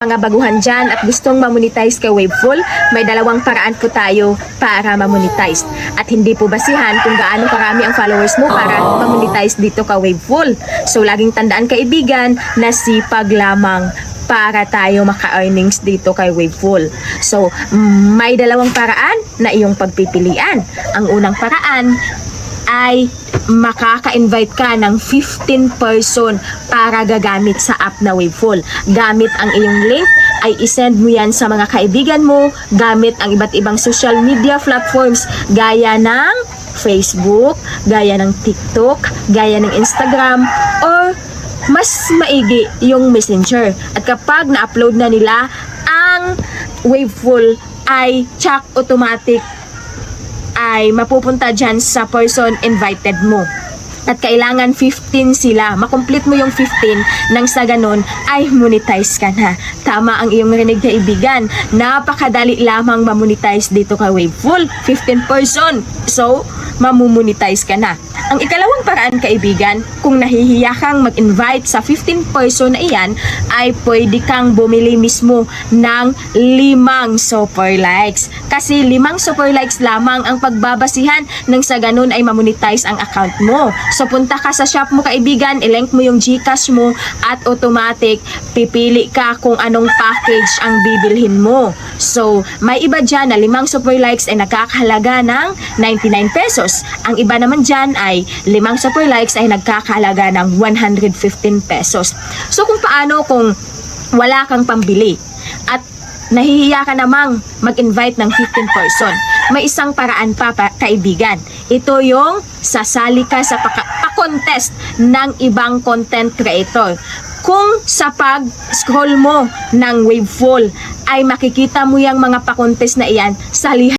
mga baguhan dyan at gustong mamonetize kay Waveful, may dalawang paraan po tayo para mamonetize. At hindi po basihan kung gaano karami ang followers mo para mamonetize dito ka Waveful. So laging tandaan kaibigan na sipag lamang para tayo maka-earnings dito kay Waveful. So, may dalawang paraan na iyong pagpipilian. Ang unang paraan ay makaka-invite ka ng 15 person para gagamit sa app na Waveful. Gamit ang iyong link, ay isend mo yan sa mga kaibigan mo, gamit ang iba't ibang social media platforms gaya ng Facebook, gaya ng TikTok, gaya ng Instagram, or mas maigi yung Messenger. At kapag na-upload na nila ang Waveful, ay check automatic ay mapupunta dyan sa person invited mo. At kailangan 15 sila. Makomplete mo yung 15 nang sa ganun ay monetize ka na. Tama ang iyong rinig kaibigan. Napakadali lamang mamonetize dito kay Waveful. 15 person. So, mamumonetize ka na. Ang ikalawang paraan kaibigan, kung nahihiya kang mag-invite sa 15 person na iyan, ay pwede kang bumili mismo ng 5 super likes. Kasi 5 super likes lamang ang pagbabasihan nang sa ganun ay mamonetize ang account mo. So punta ka sa shop mo kaibigan, ilink mo yung GCash mo at automatic pipili ka kung anong package ang bibilhin mo. So may iba dyan na 5 super likes ay nakakahalaga ng 99 pesos. Ang iba naman dyan ay 5 super likes ay nagkakahalaga ng 115 pesos. So kung paano kung wala kang pambili at nahihiya ka namang mag-invite ng 15 person, may isang paraan pa kaibigan. Ito yung sasali ka sa pa-contest ng ibang content creator. Kung sa pag-scroll mo ng Waveful ay makikita mo yung mga pa-contest na iyan sa